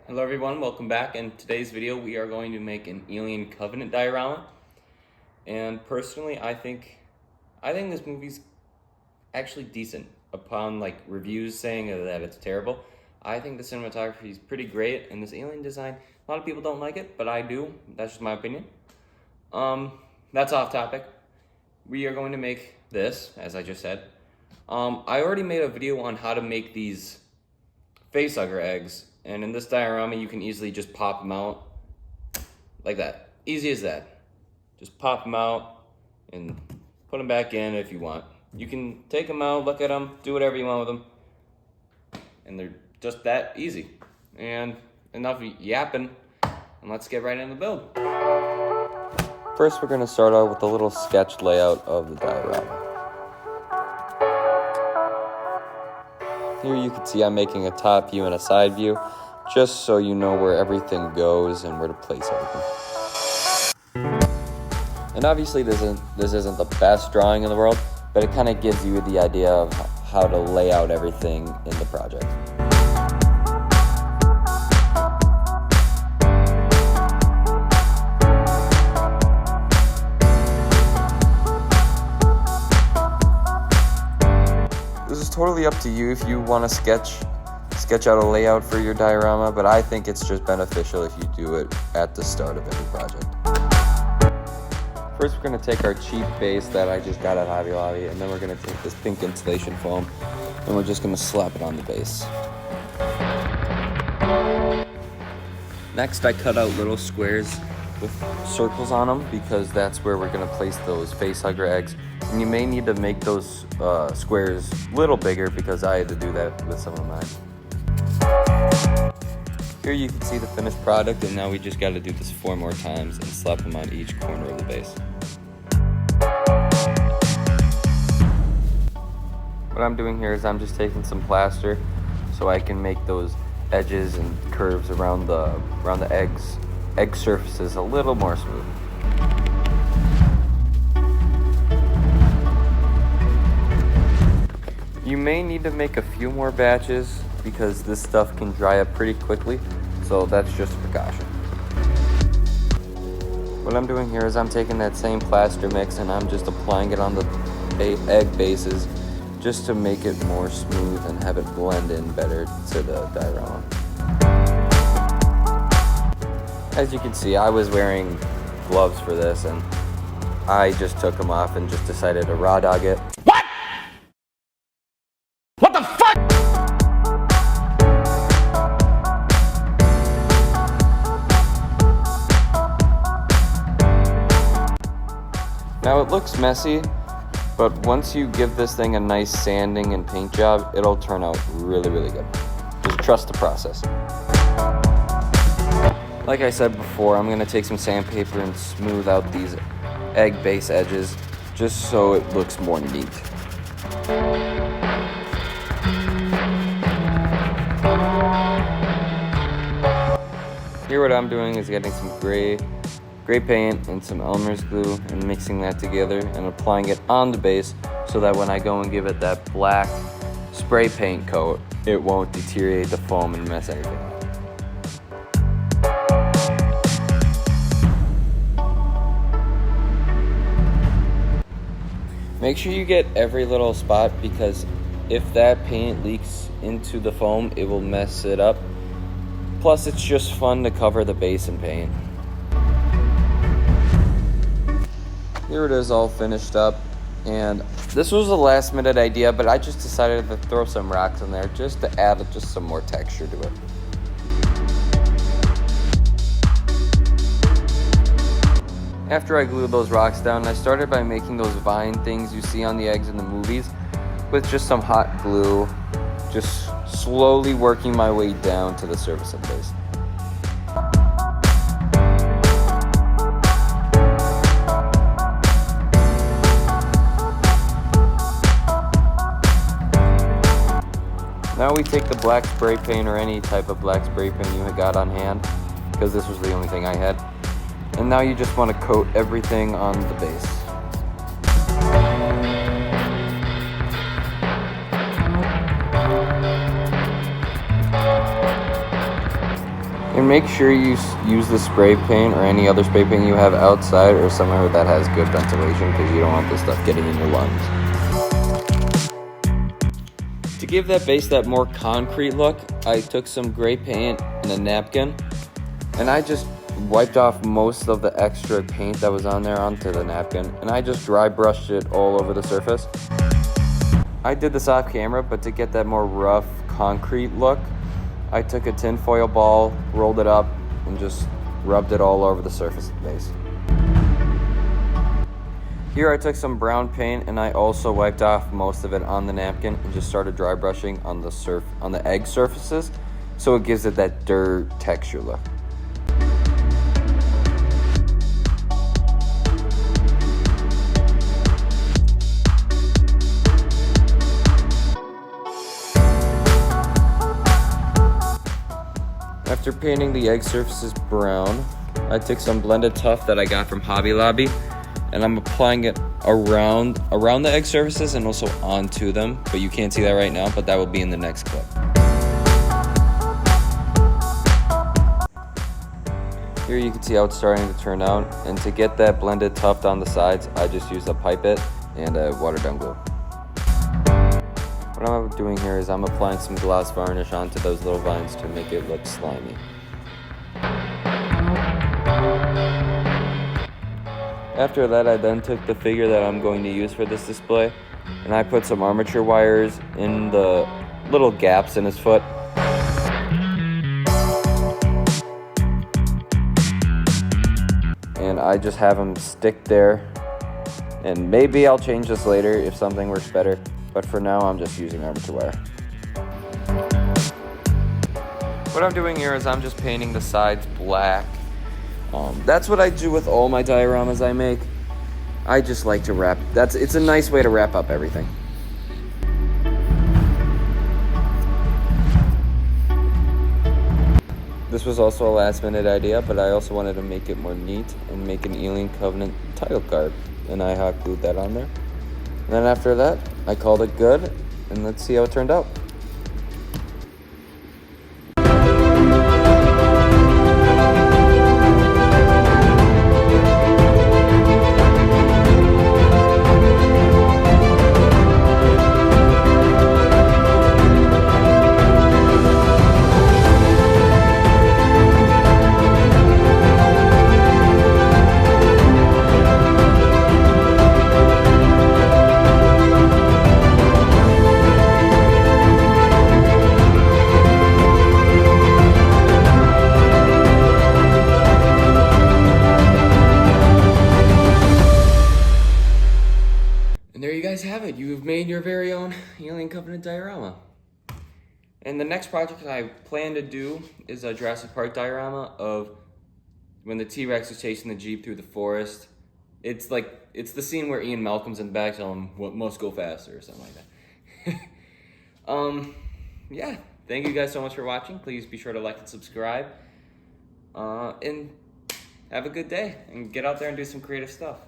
Hello everyone, welcome back. In today's video we are going to make an Alien Covenant diorama. And personally I think this movie's actually decent. Upon reviews saying that it's terrible, I think the cinematography is pretty great, and this alien design, a lot of people don't like it, but I do. That's just my opinion. That's off topic. We are going to make this, as I just said. I already made a video on how to make these facehugger eggs, and in this diorama you can easily just pop them out like that. Easy as that. Just pop them out and put them back in if you want. You can take them out, look at them, do whatever you want with them, and they're just that easy. And enough yapping, and let's get right into the build. First we're going to start out with a little sketch layout of the diorama. Here you can see I'm making a top view and a side view, just so you know where everything goes and where to place everything. And obviously this isn't the best drawing in the world, but it kind of gives you the idea of how to lay out everything in the project. This is totally up to you if you want to sketch out a layout for your diorama, but I think it's just beneficial if you do it at the start of every project. First we're going to take our cheap base that I just got at Hobby Lobby, and then we're going to take this pink insulation foam and we're just going to slap it on the base. Next I cut out little squares with circles on them because that's where we're going to place those facehugger eggs. And you may need to make those squares a little bigger because I had to do that with some of mine. Here you can see the finished product, and now we just got to do this 4 more times and slap them on each corner of the base. What I'm doing here is I'm just taking some plaster so I can make those edges and curves around the egg surfaces a little more smooth. You may need to make a few more batches because this stuff can dry up pretty quickly, so that's just a precaution. What I'm doing here is I'm taking that same plaster mix and I'm just applying it on the egg bases just to make it more smooth and have it blend in better to the diorama. As you can see, I was wearing gloves for this and I just took them off and just decided to raw dog it. What the fuck? Now it looks messy, but once you give this thing a nice sanding and paint job, it'll turn out really, really good. Just trust the process. Like I said before, I'm gonna take some sandpaper and smooth out these egg base edges just so it looks more neat. Here what I'm doing is getting some gray paint and some Elmer's glue and mixing that together and applying it on the base so that when I go and give it that black spray paint coat, it won't deteriorate the foam and mess anything up. Make sure you get every little spot because if that paint leaks into the foam, it will mess it up. Plus, it's just fun to cover the base in paint. Here it is all finished up, and this was a last minute idea, but I just decided to throw some rocks in there just to add just some more texture to it. After I glued those rocks down, I started by making those vine things you see on the eggs in the movies with just some hot glue, just slowly working my way down to the surface of the base. Now we take the black spray paint or any type of black spray paint you had got on hand, because this was the only thing I had. And now you just want to coat everything on the base. And make sure you use the spray paint or any other spray paint you have outside or somewhere that has good ventilation, because you don't want this stuff getting in your lungs. To give that base that more concrete look, I took some gray paint and a napkin, and I just wiped off most of the extra paint that was on there onto the napkin, and I just dry brushed it all over the surface. I did this off camera, but to get that more rough concrete look, I took a tinfoil ball, rolled it up, and just rubbed it all over the surface of the base. Here I took some brown paint and I also wiped off most of it on the napkin and just started dry brushing on the egg surfaces, so it gives it that dirt texture look. After painting the egg surfaces brown, I took some blended tuff that I got from Hobby Lobby, and I'm applying it around the egg surfaces and also onto them, but you can't see that right now, but that will be in the next clip. Here you can see how it's starting to turn out, and to get that blended tuft on the sides, I just used a pipette and a watered down glue. What I'm doing here is I'm applying some gloss varnish onto those little vines to make it look slimy. After that, I then took the figure that I'm going to use for this display, and I put some armature wires in the little gaps in his foot. And I just have him stick there, and maybe I'll change this later if something works better, but for now I'm just using armature wire. What I'm doing here is I'm just painting the sides black. That's what I do with all my dioramas I make. I just like to wrap. It's a nice way to wrap up everything. This was also a last minute idea, but I also wanted to make it more neat and make an Alien Covenant title card, and I hot glued that on there. And then after that, I called it good, and let's see how it turned out. And there you guys have it. You've made your very own Alien Covenant diorama. And the next project I plan to do is a Jurassic Park diorama of when the T-Rex is chasing the Jeep through the forest. It's the scene where Ian Malcolm's in the back telling him what must go faster or something like that. Yeah, thank you guys so much for watching. Please be sure to like and subscribe. And have a good day and get out there and do some creative stuff.